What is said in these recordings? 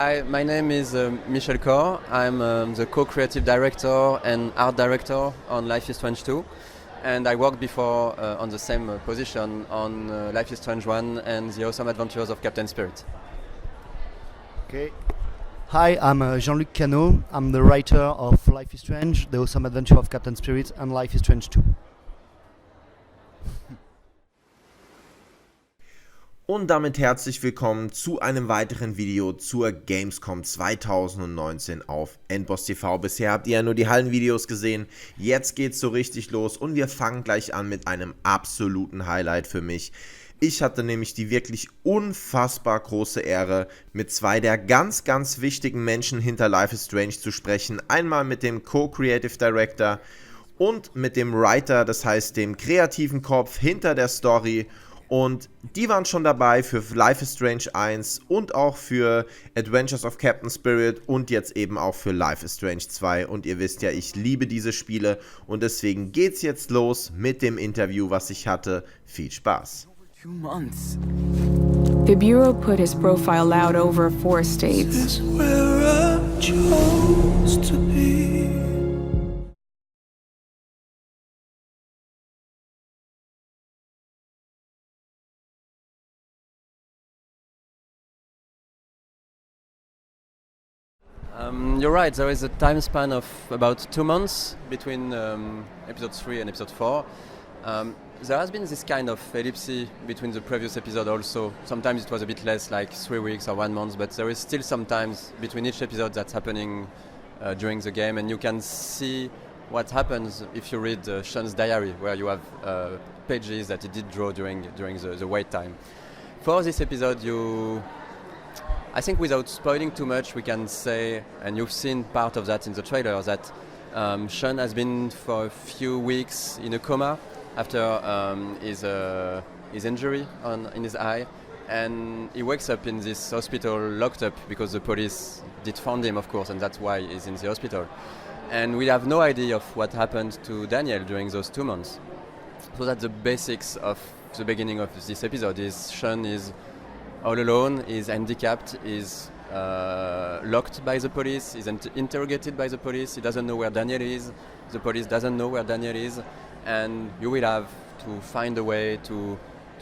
Hi, my name is Michel Cor. I'm the co-creative director and art director on Life is Strange 2. And I worked before on the same position on Life is Strange 1 and the awesome adventures of Captain Spirit. Okay. Hi, I'm Jean-Luc Cano. I'm the writer of Life is Strange, The Awesome Adventure of Captain Spirit, and Life is Strange 2. Und damit herzlich willkommen zu einem weiteren Video zur Gamescom 2019 auf Endboss TV. Bisher habt ihr ja nur die Hallen-Videos gesehen, jetzt geht's so richtig los und wir fangen gleich an mit einem absoluten Highlight für mich. Ich hatte nämlich die wirklich unfassbar große Ehre, mit zwei der ganz wichtigen Menschen hinter Life is Strange zu sprechen. Einmal mit dem Co-Creative Director und mit dem Writer, das heißt dem kreativen Kopf hinter der Story. Und die waren schon dabei für Life is Strange 1 und auch für Adventures of Captain Spirit und jetzt eben auch für Life is Strange 2. Und ihr wisst ja, ich liebe diese Spiele und deswegen geht's jetzt los mit dem Interview, was ich hatte. Viel Spaß! 2 months. The Bureau put his profile out over 4 states. This is where I chose to be. You're right, there is a time span of about 2 months between episode 3 and episode 4. There has been this kind of ellipse between the previous episode also. Sometimes it was a bit less, like 3 weeks or 1 month, but there is still sometimes between each episode that's happening during the game, and you can see what happens if you read Sean's diary, where you have pages that he did draw during the wait time. For this episode, I think without spoiling too much, we can say, and you've seen part of that in the trailer, that Sean has been for a few weeks in a coma after his injury in his eye, and he wakes up in this hospital locked up because the police did find him, of course, and that's why he's in the hospital. And we have no idea of what happened to Daniel during those 2 months. So that's the basics of the beginning of this episode. Is Sean is all alone, is handicapped, is locked by the police, is interrogated by the police, he doesn't know where Daniel is, the police doesn't know where Daniel is, and you will have to find a way to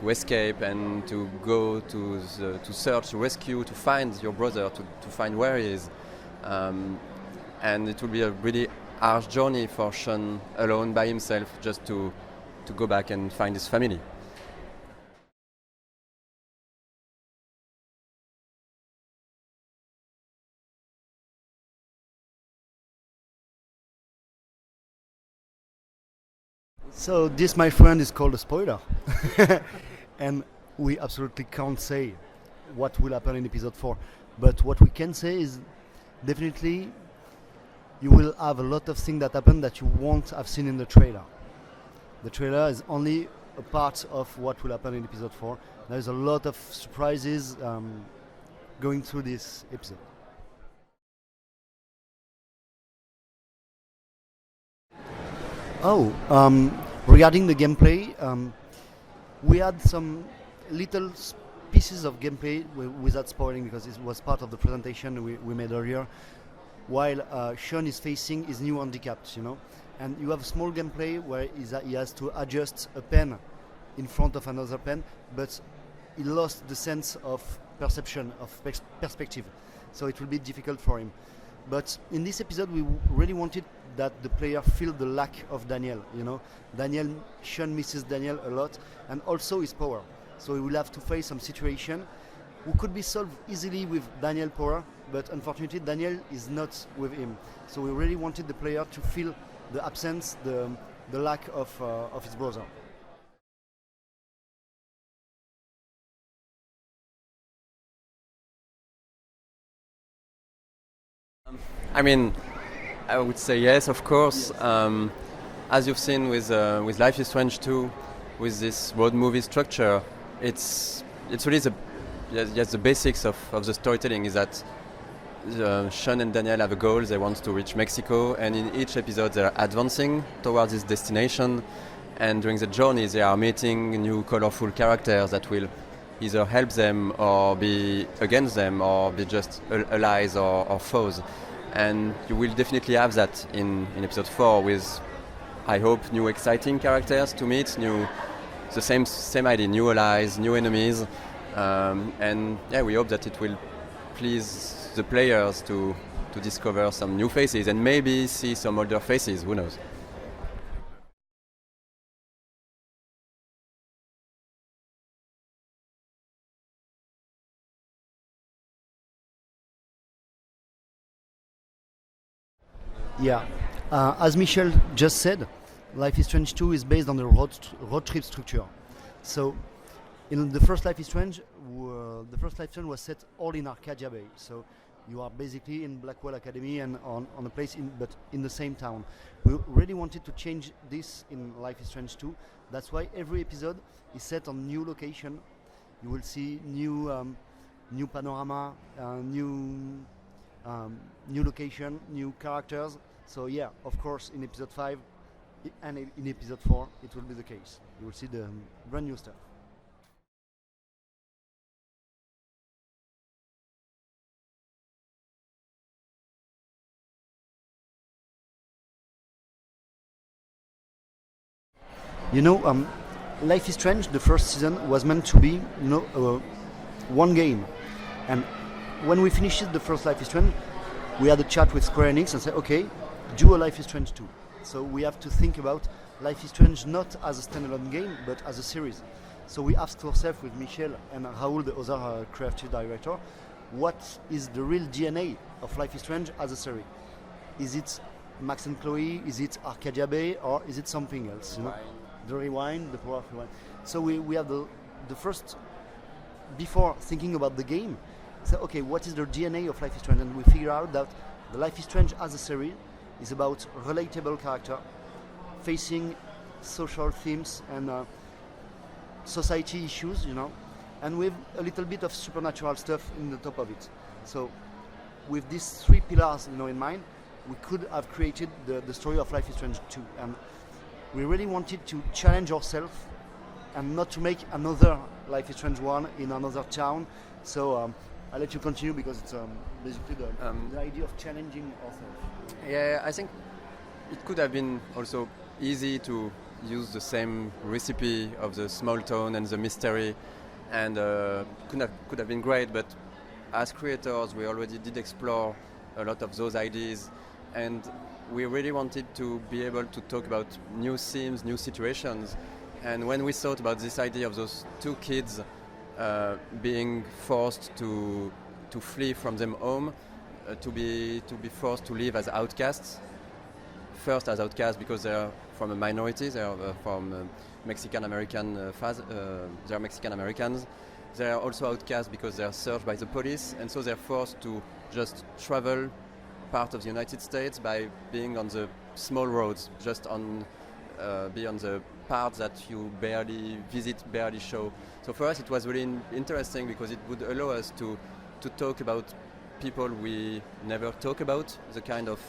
escape and to go to search, rescue, to find your brother, to find where he is. And it will be a really harsh journey for Sean alone by himself, just to go back and find his family. So this, my friend, is called a spoiler. And we absolutely can't say what will happen in episode 4. But what we can say is definitely you will have a lot of things that happen that you won't have seen in the trailer. The trailer is only a part of what will happen in episode 4. There's a lot of surprises going through this episode. Regarding the gameplay, we had some little pieces of gameplay without spoiling, because it was part of the presentation we made earlier, while Sean is facing his new handicaps, and you have small gameplay where he has to adjust a pen in front of another pen, but he lost the sense of perception, of perspective, so it will be difficult for him. But in this episode, we really wanted that the player feel the lack of Daniel. Sean misses Daniel a lot, and also his power. So he will have to face some situation who could be solved easily with Daniel power, but unfortunately Daniel is not with him. So we really wanted the player to feel the absence, the lack of his brother. I mean, I would say yes, of course. Yes. As you've seen with Life is Strange 2, with this road movie structure, it's really the basics of the storytelling is that Sean and Daniel have a goal. They want to reach Mexico, and in each episode they are advancing towards this destination, and during the journey they are meeting new colorful characters that will either help them or be against them or be just allies or foes. And you will definitely have that in episode 4 with, I hope, new exciting characters to meet, the same idea, new allies, new enemies, and yeah, we hope that it will please the players to discover some new faces and maybe see some older faces, who knows. Yeah, as Michel just said, Life is Strange 2 is based on the road trip structure. So, in the first Life is Strange, was set all in Arcadia Bay. So, you are basically in Blackwell Academy and on a place but in the same town. We really wanted to change this in Life is Strange 2. That's why every episode is set on new location. You will see new panorama, new location, new characters. So yeah, of course, in episode 5 and in episode 4, it will be the case. You will see the brand new stuff. You know, Life is Strange, the first season, was meant to be, one game. And when we finished the first Life is Strange, we had a chat with Square Enix and said, okay, do a Life is Strange 2. So we have to think about Life is Strange not as a standalone game, but as a series. So we asked ourselves with Michel and Raoul, the other creative director, what is the real DNA of Life is Strange as a series? Is it Max and Chloe? Is it Arcadia Bay? Or is it something else? The rewind, the power of rewind. So we have the first, before thinking about the game, say, okay, what is the DNA of Life is Strange? And we figure out that the Life is Strange as a series is about relatable character facing social themes and society issues, and with a little bit of supernatural stuff in the top of it. So with these 3 pillars, in mind, we could have created the story of Life is Strange 2. And we really wanted to challenge ourselves and not to make another Life is Strange 1 in another town. So I'll let you continue because it's basically the idea of challenging ourselves. Yeah, I think it could have been also easy to use the same recipe of the small town and the mystery, and could have been great. But as creators, we already did explore a lot of those ideas, and we really wanted to be able to talk about new themes, new situations. And when we thought about this idea of those 2 kids being forced to flee from their home, to be forced to live as outcasts. First as outcasts because they are from a minority, they are from Mexican American, they are Mexican Americans. They are also outcasts because they are searched by the police, and so they are forced to just travel part of the United States by being on the small roads, just be on the parts that you barely visit, barely show. So for us it was really interesting because it would allow us to talk about people we never talk about, the kind of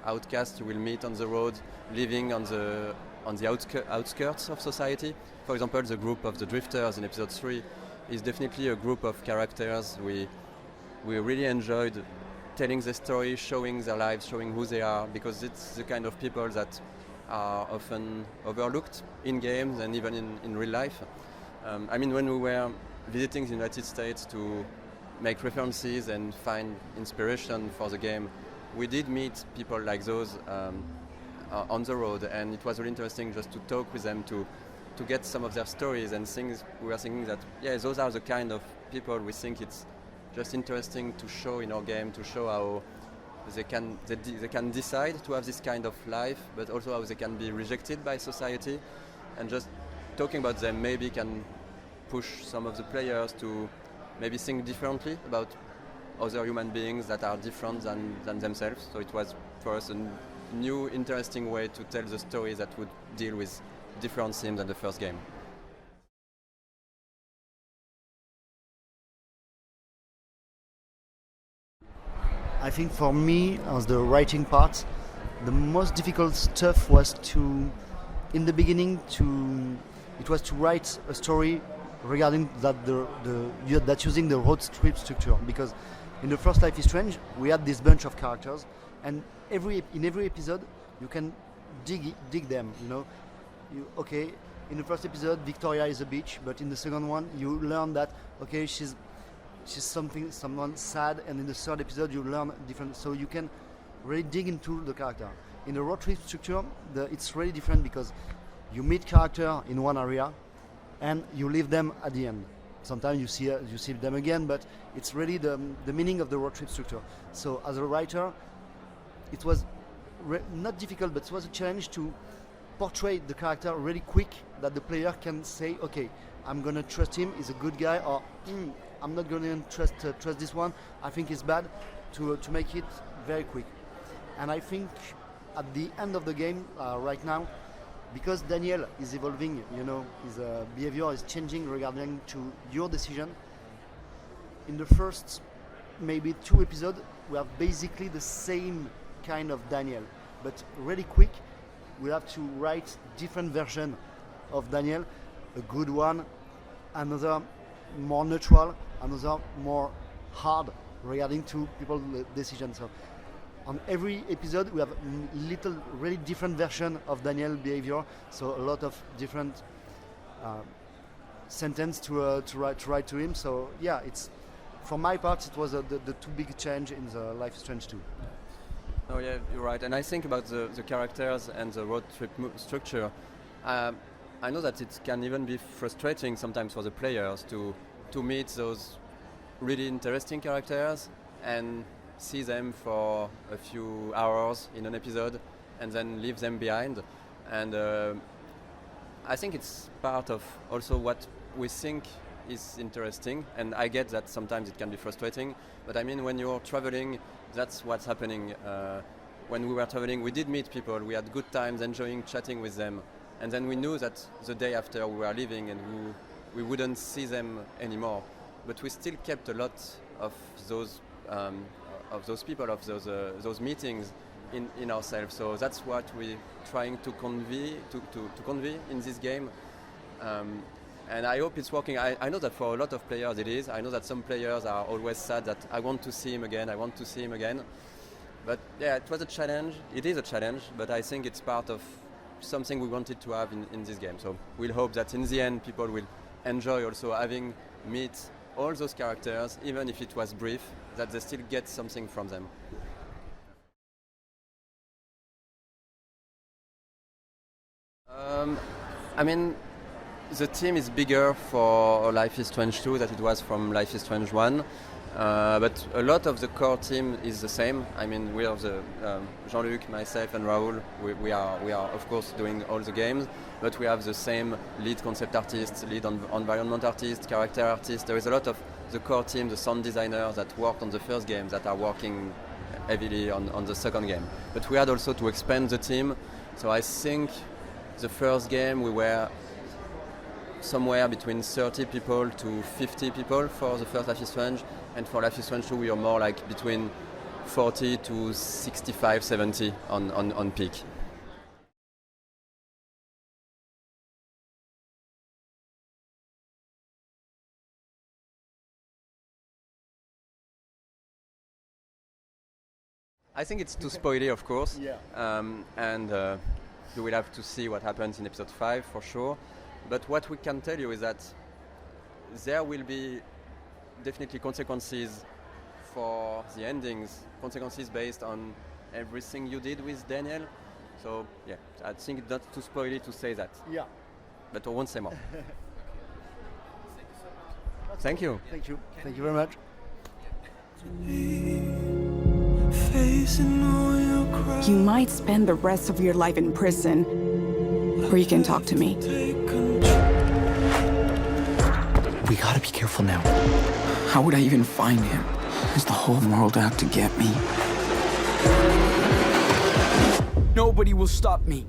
outcasts you will meet on the road, living on the outskirts of society. For example, the group of the drifters in episode 3 is definitely a group of characters we really enjoyed telling the story, showing their lives, showing who they are, because it's the kind of people that are often overlooked in games and even in real life. When we were visiting the United States to make references and find inspiration for the game, we did meet people like those on the road, and it was really interesting just to talk with them, to get some of their stories and things. We were thinking that, those are the kind of people we think it's just interesting to show in our game, to show how they can decide to have this kind of life, but also how they can be rejected by society. And just talking about them maybe can push some of the players to maybe think differently about other human beings that are different than themselves. So it was for us a new, interesting way to tell the story that would deal with different themes than the first game. I think for me, as the writing part, the most difficult stuff was in the beginning, it was to write a story regarding that that using the road trip structure, because in the first Life is Strange we had this bunch of characters, and in every episode you can dig them. Okay, in the first episode Victoria is a bitch, but in the second one you learn that okay she's someone sad, and in the third episode you learn different, so you can really dig into the character. In the road trip structure it's really different, because you meet character in one area and you leave them at the end. Sometimes you see them again, but it's really the meaning of the road trip structure. So as a writer, it was not difficult, but it was a challenge to portray the character really quick, that the player can say, okay, I'm gonna trust him, he's a good guy, or I'm not gonna trust this one, I think he's bad, to make it very quick. And I think at the end of the game right now, because Daniel is evolving, his behavior is changing regarding to your decision. In the first maybe 2 episodes, we have basically the same kind of Daniel, but really quick. We have to write different version of Daniel, a good one, another more neutral, another more hard regarding to people's decisions. So on every episode we have little really different version of Daniel behavior, so a lot of different sentence to write to him. So yeah, it's, for my part, it was the too big change in the Life is Strange 2. Oh yeah, you're right. And I think about the characters and the road trip structure. I know that it can even be frustrating sometimes for the players to meet those really interesting characters and see them for a few hours in an episode and then leave them behind. And I think it's part of also what we think is interesting, and I get that sometimes it can be frustrating, but I mean, when you're traveling, that's what's happening. When we were traveling, we did meet people, we had good times enjoying chatting with them, and then we knew that the day after we were leaving and we wouldn't see them anymore, but we still kept a lot of those people, of those meetings in ourselves. So that's what we're trying to convey in this game. And I hope it's working. I know that for a lot of players it is. I know that some players are always sad that I want to see him again, But yeah, it was a challenge. It is a challenge, but I think it's part of something we wanted to have in this game. So we'll hope that in the end people will enjoy also having meet all those characters, even if it was brief, that they still get something from them. I mean, the team is bigger for Life is Strange 2 than it was from Life is Strange 1, but a lot of the core team is the same. I mean, we are the Jean-Luc, myself and Raoul, we are of course doing all the games, but we have the same lead concept artist, lead environment artist, character artist. There is a lot of the core team, the sound designers that worked on the first game that are working heavily on the second game. But we had also to expand the team, so I think the first game we were somewhere between 30 people to 50 people for the first Life is Strange, and for Life is Strange 2 we are more like between 40 to 65, 70 on peak. I think it's too spoily, of course, and you will have to see what happens in episode 5 for sure. But what we can tell you is that there will be definitely consequences for the endings, consequences based on everything you did with Daniel. So yeah, I think it's not too spoily to say that. Yeah. But I won't say more. Thank you. Thank you. Thank you very much. You might spend the rest of your life in prison, or you can talk to me. We gotta be careful now. How would I even find him? Is the whole world out to get me? Nobody will stop me.